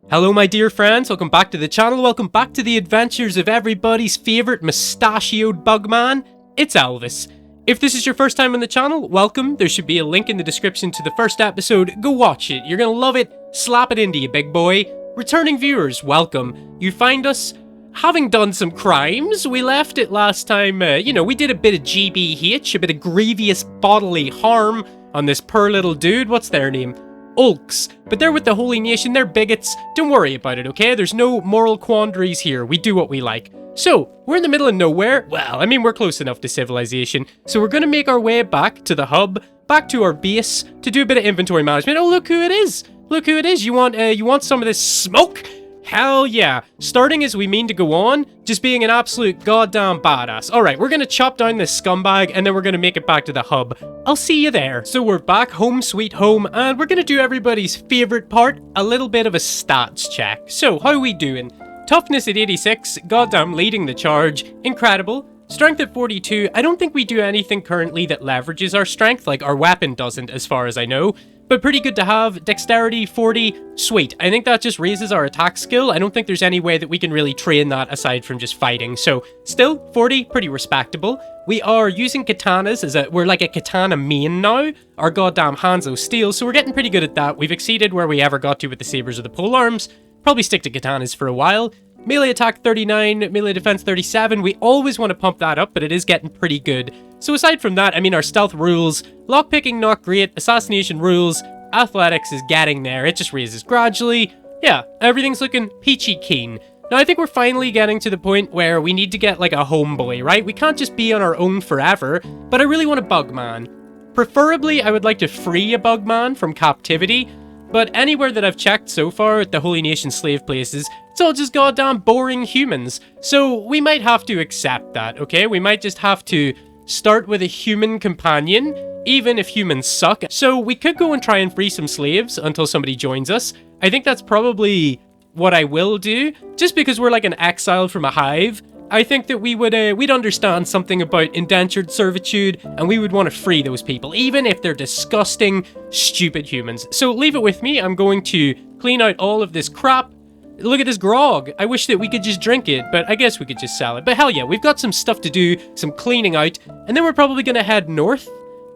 Hello my dear friends, welcome back to the channel, welcome back to the adventures of everybody's favourite mustachioed bugman, it's Elvis. If this is your first time on the channel, welcome, there should be a link in the description to the first episode, go watch it, you're gonna love it, slap it into you big boy. Returning viewers, welcome. You find us having done some crimes, we left it last time, we did a bit of GBH, a bit of grievous bodily harm on this poor little dude, what's their name? Ulks, but they're with the Holy Nation, they're bigots, don't worry about it, okay? There's no moral quandaries here, we do what we like. So, we're in the middle of nowhere, well, I mean we're close enough to civilization, so we're gonna make our way back to the hub, back to our base, to do a bit of inventory management. Oh, look who it is! Look who it is, you want some of this smoke? Hell yeah. Starting as we mean to go on, just being an absolute goddamn badass. Alright, we're gonna chop down this scumbag, and then we're gonna make it back to the hub. I'll see you there. So we're back home sweet home, and we're gonna do everybody's favourite part, a little bit of a stats check. So, how are we doing? Toughness at 86, goddamn leading the charge, incredible. Strength at 42, I don't think we do anything currently that leverages our strength, like our weapon doesn't as far as I know. But pretty good to have. Dexterity, 40, sweet. I think that just raises our attack skill. I don't think there's any way that we can really train that aside from just fighting. So, still, 40, pretty respectable. We are using katanas we're like a katana main now. Our goddamn hands of steel, so we're getting pretty good at that. We've exceeded where we ever got to with the sabers or the polearms. Probably stick to katanas for a while. Melee attack 39, melee defense 37. We always want to pump that up, but it is getting pretty good. So aside from that, I mean, our stealth rules, lockpicking not great, assassination rules, athletics is getting there. It just raises gradually. Yeah, everything's looking peachy keen. Now I think we're finally getting to the point where we need to get like a homeboy, right? We can't just be on our own forever, but I really want a bugman. Preferably, I would like to free a bugman from captivity. But anywhere that I've checked so far at the Holy Nation slave places, it's all just goddamn boring humans. So we might have to accept that, okay? We might just have to start with a human companion, even if humans suck. So we could go and try and free some slaves until somebody joins us. I think that's probably what I will do, just because we're like an exile from a hive. I think that we'd understand something about indentured servitude, and we would want to free those people, even if they're disgusting, stupid humans. So leave it with me, I'm going to clean out all of this crap. Look at this grog, I wish that we could just drink it, but I guess we could just sell it. But hell yeah, we've got some stuff to do, some cleaning out, and then we're probably gonna head north,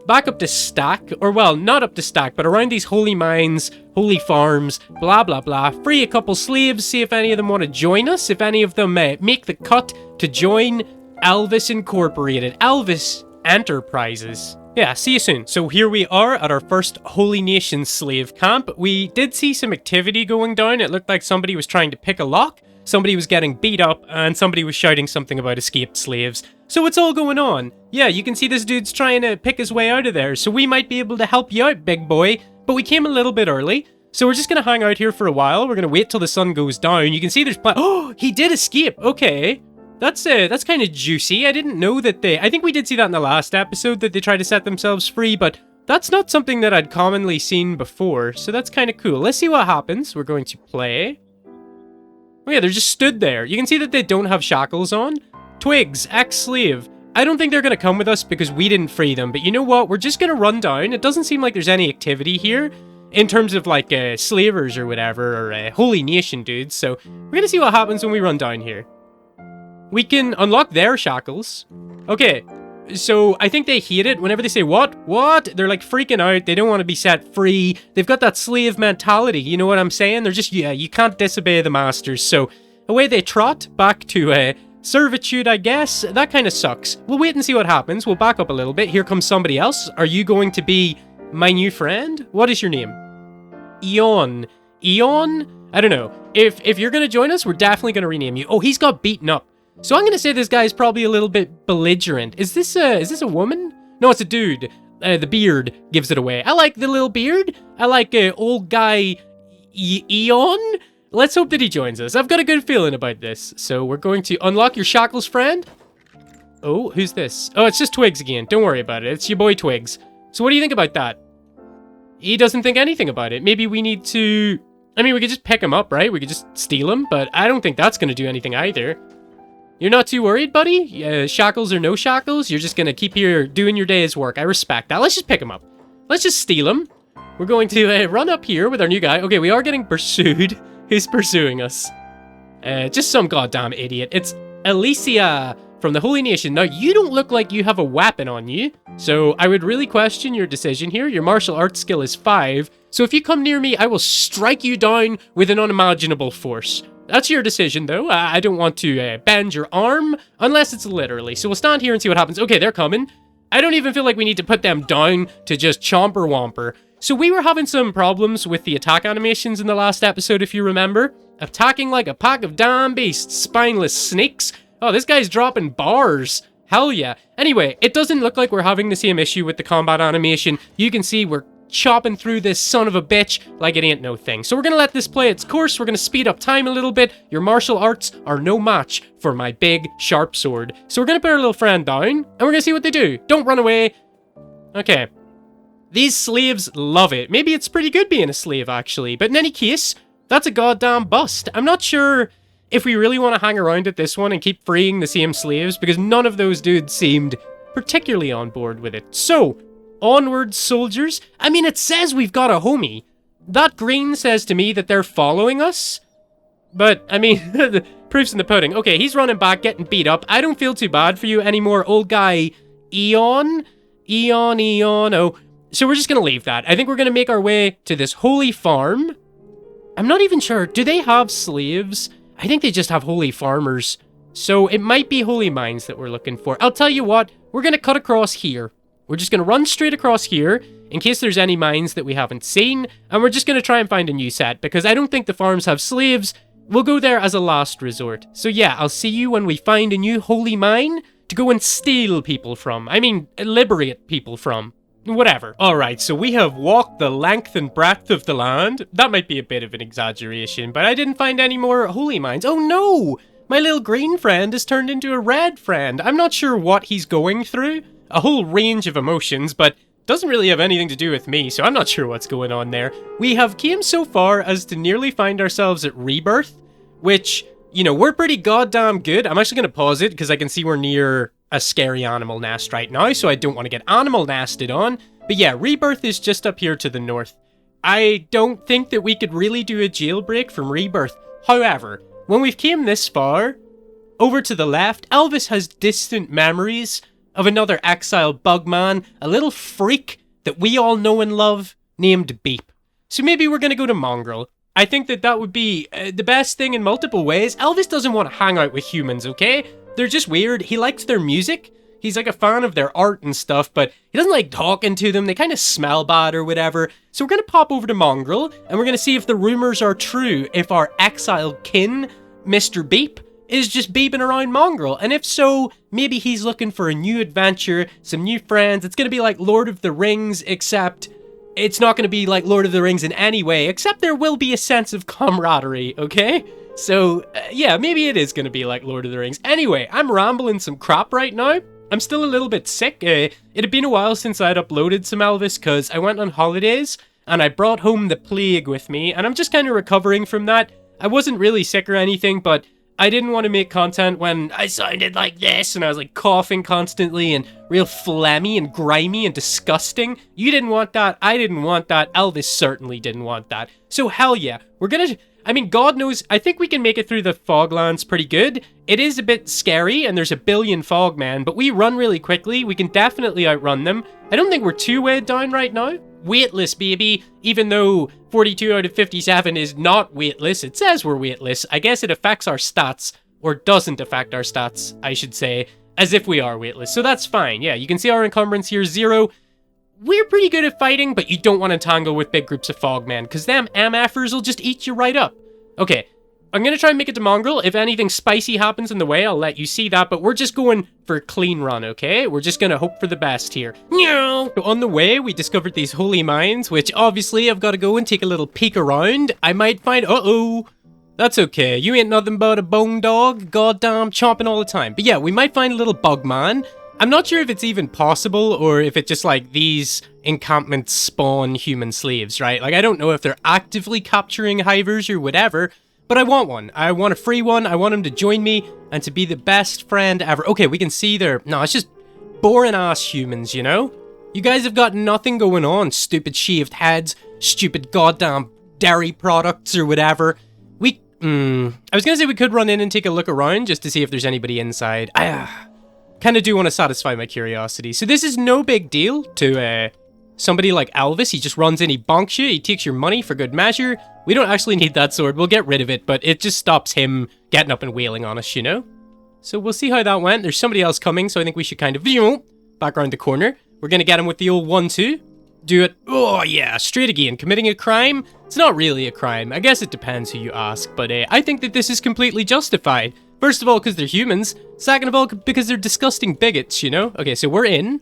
back up to Stack, or well, not up to Stack, but around these holy mines, holy farms, blah blah blah, free a couple slaves, see if any of them want to join us, if any of them make the cut to join Elvis Incorporated, Elvis Enterprises. Yeah, see you soon. So here we are at our first Holy Nation slave camp. We did see some activity going down. It looked like somebody was trying to pick a lock, somebody was getting beat up, and somebody was shouting something about escaped slaves. So what's all going on? Yeah, you can see this dude's trying to pick his way out of there, so we might be able to help you out, big boy. But we came a little bit early, so we're just gonna hang out here for a while. We're gonna wait till the sun goes down. You can see there's oh, he did escape. Okay. That's kind of juicy. I didn't know that I think we did see that in the last episode, that they tried to set themselves free, but that's not something that I'd commonly seen before, so that's kind of cool. Let's see what happens. We're going to play. Oh yeah, they're just stood there. You can see that they don't have shackles on. Twigs, ex-slave. I don't think they're going to come with us because we didn't free them, but you know what? We're just going to run down. It doesn't seem like there's any activity here in terms of like slavers or whatever, or Holy Nation dudes, so we're going to see what happens when we run down here. We can unlock their shackles. Okay, so I think they hate it whenever they say, what? What? They're like freaking out. They don't want to be set free. They've got that slave mentality. You know what I'm saying? They're just, yeah, you can't disobey the masters. So away they trot back to servitude, I guess. That kind of sucks. We'll wait and see what happens. We'll back up a little bit. Here comes somebody else. Are you going to be my new friend? What is your name? Eon. Eon? I don't know. If you're going to join us, we're definitely going to rename you. Oh, he's got beaten up. So I'm going to say this guy's probably a little bit belligerent. Is this a woman? No, it's a dude. The beard gives it away. I like the little beard. I like old guy Eon. Let's hope that he joins us. I've got a good feeling about this. So we're going to unlock your shackles, friend. Oh, who's this? Oh, it's just Twigs again. Don't worry about it. It's your boy Twigs. So what do you think about that? He doesn't think anything about it. Maybe we need to... I mean, we could just pick him up, right? We could just steal him, but I don't think that's going to do anything either. You're not too worried, buddy? Shackles or no shackles? You're just gonna keep here doing your day's work. I respect that. Let's just pick him up. Let's just steal him. We're going to run up here with our new guy. Okay, we are getting pursued. who's pursuing us. Just some goddamn idiot. It's Alicia from the Holy Nation. Now, you don't look like you have a weapon on you, so I would really question your decision here. Your martial arts skill is 5, so if you come near me, I will strike you down with an unimaginable force. That's your decision, though. I don't want to bend your arm, unless it's literally. So we'll stand here and see what happens. Okay, they're coming. I don't even feel like we need to put them down to just chomper womper. So we were having some problems with the attack animations in the last episode, if you remember. Attacking like a pack of damn beasts, spineless snakes. Oh, this guy's dropping bars. Hell yeah. Anyway, it doesn't look like we're having the same issue with the combat animation. You can see we're chopping through this son of a bitch like it ain't no thing. So we're gonna let this play its course. We're gonna speed up time a little bit. Your martial arts are no match for my big, sharp sword. So we're gonna put our little friend down, and we're gonna see what they do. Don't run away. Okay. These slaves love it. Maybe it's pretty good being a slave, actually. But in any case, that's a goddamn bust. I'm not sure if we really want to hang around at this one and keep freeing the same slaves, because none of those dudes seemed particularly on board with it. So, onward, soldiers. I mean, it says we've got a homie. That green says to me that they're following us. But, I mean, the proof's in the pudding. Okay, he's running back, getting beat up. I don't feel too bad for you anymore, old guy. Eon? Oh. So we're just going to leave that. I think we're going to make our way to this holy farm. I'm not even sure. Do they have slaves? I think they just have holy farmers. So it might be holy mines that we're looking for. I'll tell you what. We're going to cut across here. We're just going to run straight across here in case there's any mines that we haven't seen. And we're just going to try and find a new set because I don't think the farms have slaves. We'll go there as a last resort. So yeah, I'll see you when we find a new holy mine to go and steal people from. I mean, liberate people from. Whatever. Alright, so we have walked the length and breadth of the land. That might be a bit of an exaggeration, but I didn't find any more holy mines. Oh no! My little green friend has turned into a red friend. I'm not sure what he's going through. A whole range of emotions, but doesn't really have anything to do with me, so I'm not sure what's going on there. We have came so far as to nearly find ourselves at Rebirth, which, you know, we're pretty goddamn good. I'm actually going to pause it because I can see we're near a scary animal nest right now, so I don't want to get animal nested on. But yeah, Rebirth is just up here to the north. I don't think that we could really do a jailbreak from Rebirth. However, when we've came this far, over to the left, Elvis has distant memories of another Exile bugman, a little freak that we all know and love, named Beep. So maybe we're going to go to Mongrel. I think that that would be the best thing in multiple ways. Elvis doesn't want to hang out with humans, okay? They're just weird. He likes their music. He's like a fan of their art and stuff, but he doesn't like talking to them. They kind of smell bad or whatever. So we're going to pop over to Mongrel, and we're going to see if the rumors are true, if our exiled kin, Mr. Beep, is just beeping around Mongrel. And if so, maybe he's looking for a new adventure, some new friends. It's going to be like Lord of the Rings, except it's not going to be like Lord of the Rings in any way, except there will be a sense of camaraderie, okay? So, yeah, maybe it is going to be like Lord of the Rings. Anyway, I'm rambling some crap right now. I'm still a little bit sick. It had been a while since I'd uploaded some Elvis because I went on holidays and I brought home the plague with me, and I'm just kind of recovering from that. I wasn't really sick or anything, but I didn't want to make content when I sounded like this and I was like coughing constantly and real phlegmy and grimy and disgusting. You didn't want that. I didn't want that. Elvis certainly didn't want that. So hell yeah, we're gonna... I mean, God knows, I think we can make it through the Foglands pretty good. It is a bit scary, and there's a billion Fogmen, but we run really quickly. We can definitely outrun them. I don't think we're too weighed down right now. Weightless, baby. Even though 42 out of 57 is not weightless, it says we're weightless. I guess it affects our stats, or doesn't affect our stats, I should say, as if we are weightless. So that's fine. Yeah, you can see our encumbrance here, 0. We're pretty good at fighting, but you don't want to tangle with big groups of Fogmen, because them MFers will just eat you right up. Okay, I'm going to try and make it to Mongrel. If anything spicy happens in the way, I'll let you see that, but we're just going for a clean run, okay? We're just going to hope for the best here. So on the way, we discovered these holy mines, which obviously I've got to go and take a little peek around. I might find... Uh-oh. That's okay. You ain't nothing but a bone dog. Goddamn, chomping all the time. But yeah, we might find a little bug man. I'm not sure if it's even possible or if it's just like these encampments spawn human slaves, right? Like, I don't know if they're actively capturing hivers or whatever, but I want one. I want a free one. I want him to join me and to be the best friend ever. Okay, we can see they're... No, it's just boring-ass humans, you know? You guys have got nothing going on, stupid shaved heads, stupid goddamn dairy products or whatever. I was gonna say we could run in and take a look around just to see if there's anybody inside. I kind of do want to satisfy my curiosity. So this is no big deal to somebody like Elvis. He just runs in, he bonks you, he takes your money for good measure. We don't actually need that sword. We'll get rid of it, but it just stops him getting up and wailing on us, you know? So we'll see how that went. There's somebody else coming, so I think we should kind of back around the corner. We're gonna get him with the old 1-2. Do it. Oh, yeah, straight again. Committing a crime? It's not really a crime. I guess it depends who you ask, but I think that this is completely justified. First of all, because they're humans. Second of all, because they're disgusting bigots, you know? Okay, so we're in.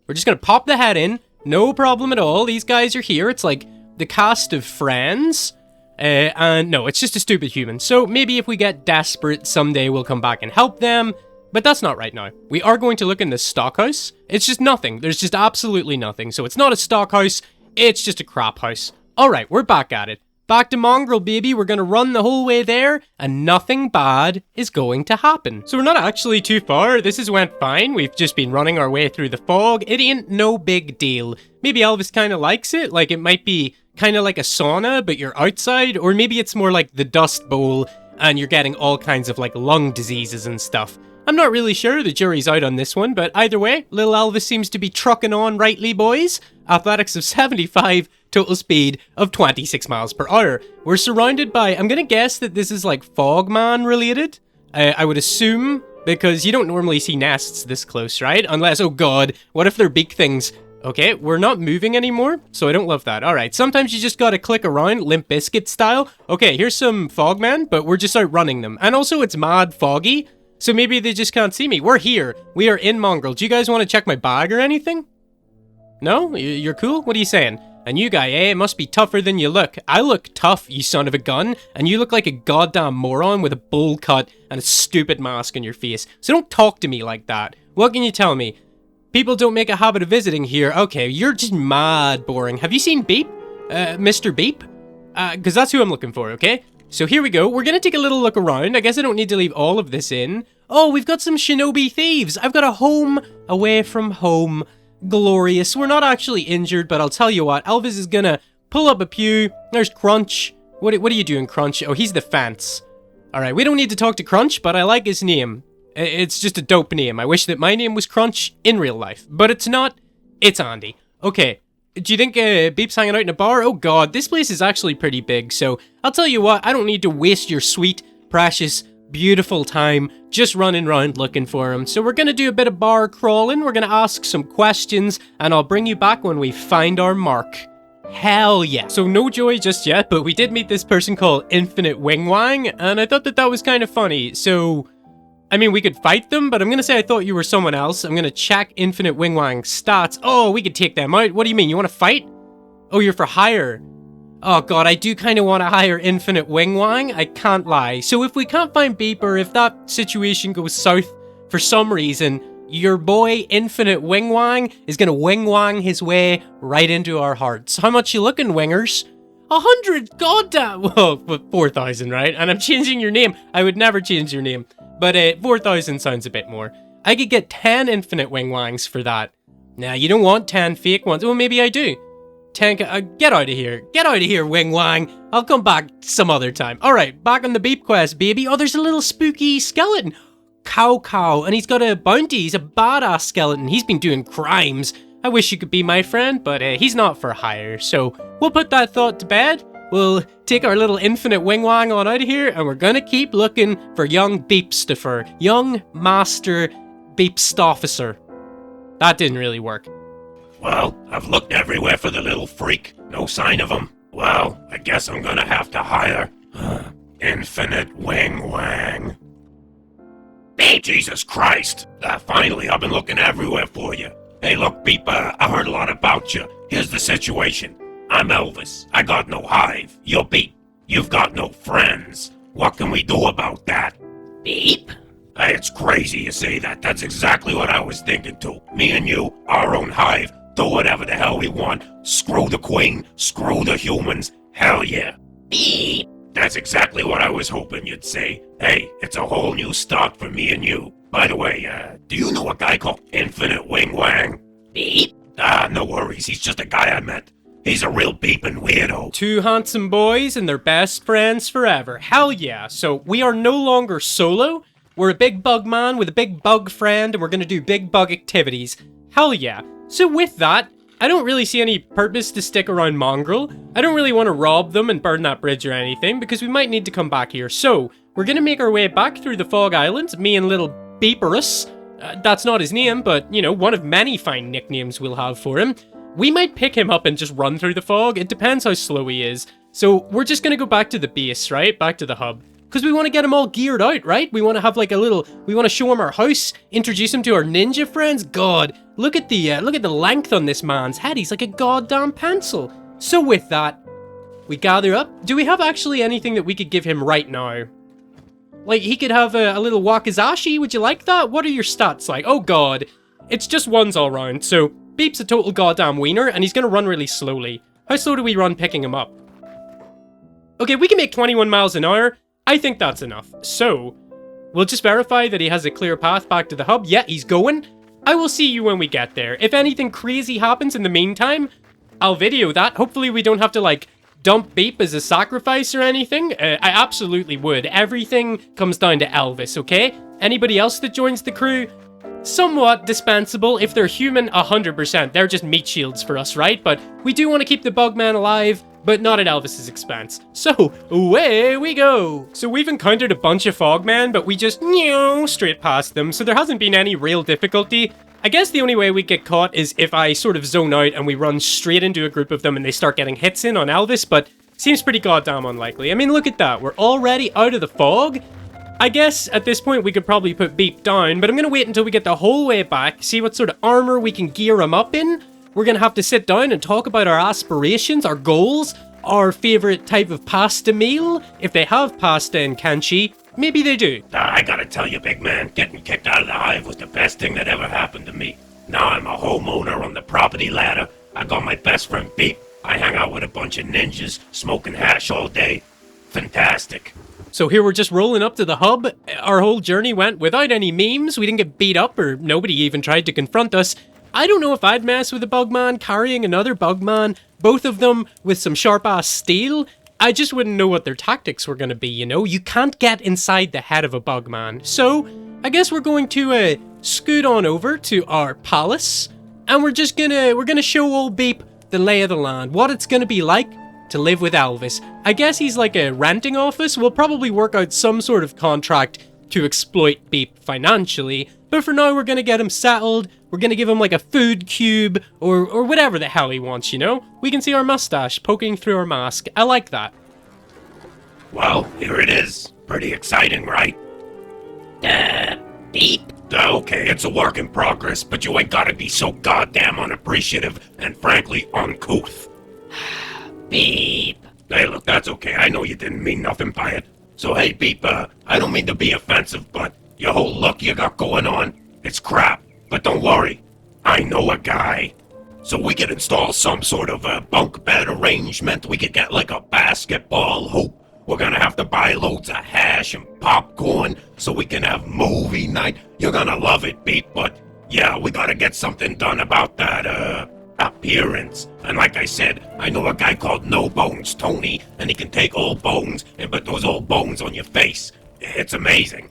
We're just gonna pop the head in. No problem at all. These guys are here. It's like the cast of Friends. And no, it's just a stupid human. So maybe if we get desperate, someday we'll come back and help them. But that's not right now. We are going to look in the stockhouse. It's just nothing. There's just absolutely nothing. So it's not a stockhouse. It's just a crap house. All right, we're back at it. Back to Mongrel, baby. We're going to run the whole way there, and nothing bad is going to happen. So we're not actually too far. This has went fine. We've just been running our way through the fog. It ain't no big deal. Maybe Elvis kind of likes it. Like, it might be kind of like a sauna, but you're outside. Or maybe it's more like the Dust Bowl, and you're getting all kinds of, like, lung diseases and stuff. I'm not really sure, the jury's out on this one, but either way, little Elvis seems to be trucking on rightly, boys. Athletics of 75, total speed of 26 miles per hour. We're surrounded by, I'm gonna guess that this is like Fogman related. I would assume, because you don't normally see nests this close, right? Unless, oh god, what if they're big things? Okay, we're not moving anymore, so I don't love that. Alright, sometimes you just gotta click around, Limp Bizkit style. Okay, here's some Fogmen, but we're just outrunning them. And also, it's mad foggy. So maybe they just can't see me. We're here. We are in Mongrel. Do you guys want to check my bag or anything? No? You're cool? What are you saying? And you guy, it must be tougher than you look. I look tough, you son of a gun, and you look like a goddamn moron with a bowl cut and a stupid mask on your face. So don't talk to me like that. What can you tell me? People don't make a habit of visiting here. Okay, you're just mad boring. Have you seen Beep? Mr. Beep? Because that's who I'm looking for, okay? So here we go. We're going to take a little look around. I guess I don't need to leave all of this in. Oh, we've got some shinobi thieves. I've got a home away from home. Glorious. We're not actually injured, but I'll tell you what. Elvis is going to pull up a pew. There's Crunch. What are you doing, Crunch? Oh, he's the fence. All right, we don't need to talk to Crunch, but I like his name. It's just a dope name. I wish that my name was Crunch in real life, but it's not. It's Andy. Okay. Do you think Beep's hanging out in a bar? Oh god, this place is actually pretty big, so I'll tell you what, I don't need to waste your sweet, precious, beautiful time just running around looking for him. So we're gonna do a bit of bar crawling, we're gonna ask some questions, and I'll bring you back when we find our mark. Hell yeah. So no joy just yet, but we did meet this person called Infinite Wing Wang, and I thought that was kind of funny. So, I mean, we could fight them, but I'm gonna say I thought you were someone else. I'm gonna check Infinite Wing Wang's stats. Oh, we could take them out. What do you mean? You want to fight? Oh, you're for hire. Oh god, I do kind of want to hire Infinite Wing Wang. I can't lie. So if we can't find Beep, or if that situation goes south for some reason, your boy Infinite Wing Wang is gonna wing wang his way right into our hearts. How much you looking, wingers? 100, goddamn. Well, 4,000, right? And I'm changing your name. I would never change your name. But 4,000 sounds a bit more. I could get 10 Infinite Wing Wangs for that. Nah, you don't want 10 fake ones. Well, maybe I do. 10, get out of here. Get out of here, Wing Wang. I'll come back some other time. Alright, back on the Beep quest, baby. Oh, there's a little spooky skeleton. Cow. And he's got a bounty. He's a badass skeleton. He's been doing crimes. I wish you could be my friend, but he's not for hire. So we'll put that thought to bed. We'll take our little Infinite Wing Wang on out of here, and we're gonna keep looking for young Beepstoffer. Young Master Beepstofficer. That didn't really work. Well, I've looked everywhere for the little freak. No sign of him. Well, I guess I'm gonna have to hire Infinite Wing Wang. Hey, Jesus Christ! Finally, I've been looking everywhere for you. Hey, look, Beep, I heard a lot about you. Here's the situation. I'm Elvis. I got no hive. You're Beep. You've got no friends. What can we do about that? Beep? Hey, it's crazy you say that. That's exactly what I was thinking too. Me and you, our own hive, do whatever the hell we want. Screw the queen, screw the humans. Hell yeah. Beep? That's exactly what I was hoping you'd say. Hey, it's a whole new start for me and you. By the way, do you know a guy called Infinite Wing Wang? Beep? No worries. He's just a guy I met. He's a real beeping weirdo. Two handsome boys and they're best friends forever. Hell yeah. So we are no longer solo. We're a big bug man with a big bug friend and we're gonna do big bug activities. Hell yeah. So with that, I don't really see any purpose to stick around Mongrel. I don't really want to rob them and burn that bridge or anything because we might need to come back here. So we're gonna make our way back through the Fog Islands, me and little Beeperus. That's not his name, but, you know, one of many fine nicknames we'll have for him. We might pick him up and just run through the fog. It depends how slow he is. So we're just gonna go back to the base, right? Back to the hub. Because we want to get him all geared out, right? We want to have like a little... We want to show him our house, introduce him to our ninja friends. God, look at the length on this man's head. He's like a goddamn pencil. So with that, we gather up. Do we have actually anything that we could give him right now? Like, he could have a little wakizashi. Would you like that? What are your stats like? Oh god. It's just ones all round, so... Beep's a total goddamn wiener, and he's gonna run really slowly. How slow do we run picking him up? Okay, we can make 21 miles an hour. I think that's enough. So, we'll just verify that he has a clear path back to the hub. Yeah, he's going. I will see you when we get there. If anything crazy happens in the meantime, I'll video that. Hopefully we don't have to, like, dump Beep as a sacrifice or anything. I absolutely would. Everything comes down to Elvis, okay? Anybody else that joins the crew? Somewhat dispensable. If they're human, 100%. They're just meat shields for us, right? But we do want to keep the Bugman alive, but not at Elvis's expense. So, away we go! So we've encountered a bunch of Fogmen, but we just, straight past them, so there hasn't been any real difficulty. I guess the only way we get caught is if I sort of zone out and we run straight into a group of them and they start getting hits in on Elvis, but seems pretty goddamn unlikely. I mean, look at that. We're already out of the fog. I guess at this point we could probably put Beep down, but I'm going to wait until we get the whole way back, see what sort of armor we can gear him up in. We're going to have to sit down and talk about our aspirations, our goals, our favorite type of pasta meal. If they have pasta in Kanchi, maybe they do. I gotta tell you, big man, getting kicked out of the hive was the best thing that ever happened to me. Now I'm a homeowner on the property ladder. I got my best friend Beep. I hang out with a bunch of ninjas, smoking hash all day. Fantastic. So here we're just rolling up to the hub. Our whole journey went without any memes. We didn't get beat up or nobody even tried to confront us. I don't know if I'd mess with a Bugman carrying another Bugman, both of them with some sharp-ass steel. I just wouldn't know what their tactics were going to be, you know? You can't get inside the head of a Bugman. So, I guess we're going to scoot on over to our palace, and we're gonna show old Beep the lay of the land, what it's gonna be like to live with Elvis. I guess he's like a renting office. We'll probably work out some sort of contract to exploit Beep financially, but for now we're gonna get him settled. We're gonna give him like a food cube or whatever the hell he wants, you know? We can see our mustache poking through our mask. I like that. Well, here it is. Pretty exciting, right? Beep. Okay, it's a work in progress, but you ain't gotta be so goddamn unappreciative and frankly uncouth. Beep. Hey, look, that's okay. I know you didn't mean nothing by it. So hey, Beep, I don't mean to be offensive, but your whole look you got going on, it's crap. But don't worry, I know a guy. So we could install some sort of a bunk bed arrangement. We could get like a basketball hoop. We're gonna have to buy loads of hash and popcorn so we can have movie night. You're gonna love it, Beep, but yeah, we gotta get something done about that, appearance. And like I said, I know a guy called No Bones Tony, and he can take old bones and put those old bones on your face. It's amazing.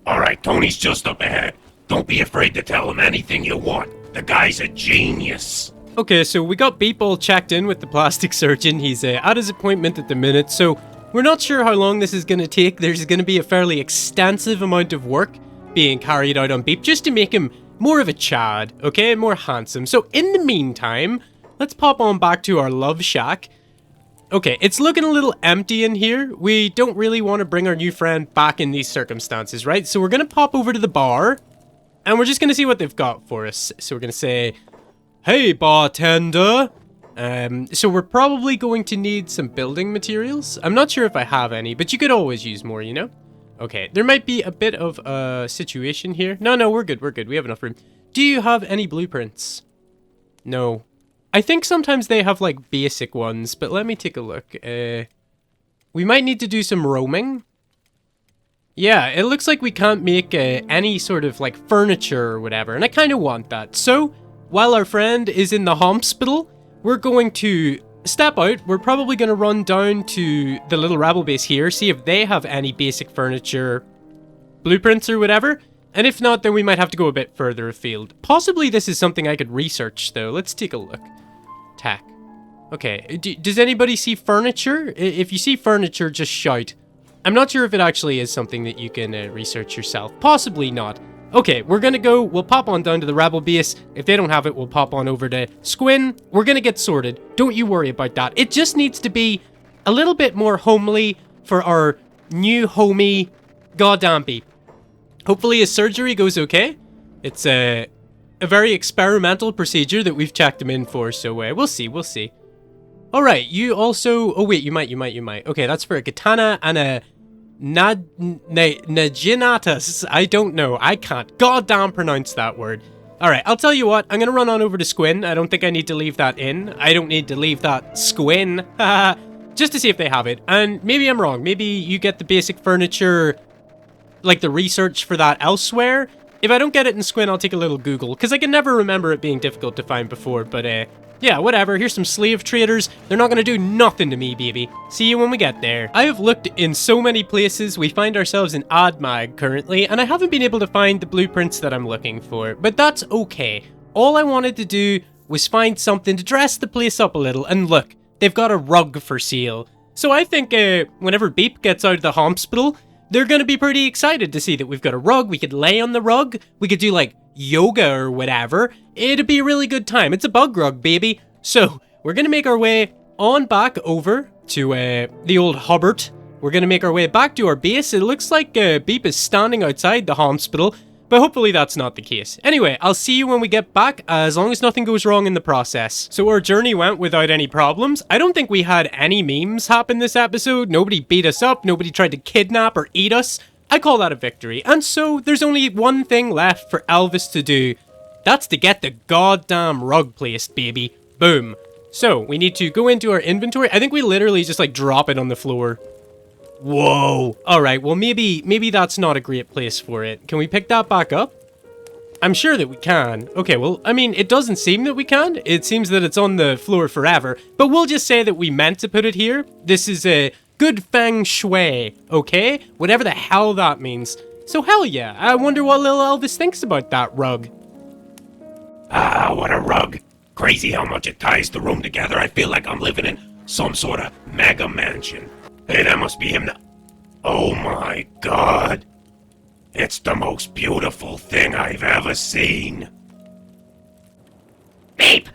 Alright, Tony's just up ahead. Don't be afraid to tell him anything you want. The guy's a genius. Okay, so we got Beep all checked in with the plastic surgeon. He's at his appointment at the minute, so we're not sure how long this is going to take. There's going to be a fairly extensive amount of work being carried out on Beep just to make him more of a Chad, okay? More handsome. So in the meantime, let's pop on back to our love shack. Okay, it's looking a little empty in here. We don't really want to bring our new friend back in these circumstances, right? So we're going to pop over to the bar, and we're just going to see what they've got for us. So we're going to say, hey, bartender. So we're probably going to need some building materials. I'm not sure if I have any, but you could always use more, you know? Okay, there might be a bit of a situation here. No, we're good, We have enough room. Do you have any blueprints? No. I think sometimes they have, like, basic ones, but let me take a look. We might need to do some roaming. Yeah, it looks like we can't make any sort of, like, furniture or whatever, and I kind of want that. So, while our friend is in the hospital, we're going to step out. We're probably going to run down to the little rebel base here, see if they have any basic furniture blueprints or whatever. And if not, then we might have to go a bit further afield. Possibly this is something I could research, though. Let's take a look. Tech. Okay, does anybody see furniture? If you see furniture, just shout. I'm not sure if it actually is something that you can research yourself. Possibly not. Okay, we're gonna go, we'll pop on down to the rebel base. If they don't have it, we'll pop on over to Squin. We're gonna get sorted. Don't you worry about that. It just needs to be a little bit more homely for our new homie goddamn beep. Hopefully his surgery goes okay. It's a very experimental procedure that we've checked him in for, so we'll see. Alright, you also... Oh wait, you might. Okay, that's for a katana and a... Naginatus. I don't know. I can't goddamn pronounce that word. Alright, I'll tell you what. I'm gonna run on over to Squin. I don't think I need to leave that in. I don't need to leave that Squin. Just to see if they have it. And maybe I'm wrong. Maybe you get the basic furniture... like the research for that elsewhere. If I don't get it in Squin, I'll take a little Google, because I can never remember it being difficult to find before, but yeah, whatever. Here's some slave traders. They're not gonna do nothing to me, baby. See you when we get there. I have looked in so many places. We find ourselves in Admag currently, and I haven't been able to find the blueprints that I'm looking for, but that's okay. All I wanted to do was find something to dress the place up a little, and look, they've got a rug for sale. So I think whenever Beep gets out of the hospital, they're gonna be pretty excited to see that we've got a rug. We could lay on the rug. We could do like yoga or whatever. It'd be a really good time. It's a bug rug, baby. So we're gonna make our way on back over to the old Hubbard. We're gonna make our way back to our base. It looks like Beep is standing outside the hospital, but hopefully that's not the case. Anyway, I'll see you when we get back, as long as nothing goes wrong in the process. So our journey went without any problems. I don't think we had any memes happen this episode. Nobody beat us up. Nobody tried to kidnap or eat us. I call that a victory. And so there's only one thing left for Elvis to do. That's to get the goddamn rug placed, baby. Boom. So we need to go into our inventory. I think we literally just like drop it on the floor. Whoa. Alright, well maybe that's not a great place for it. Can we pick that back up? I'm sure that we can. Okay, well, I mean, it doesn't seem that we can. It seems that it's on the floor forever. But we'll just say that we meant to put it here. This is a good feng shui, okay? Whatever the hell that means. So hell yeah, I wonder what little Elvis thinks about that rug. Ah, what a rug. Crazy how much it ties the room together. I feel like I'm living in some sort of mega mansion. Hey, that must be him now. Oh my god. It's the most beautiful thing I've ever seen. Beep!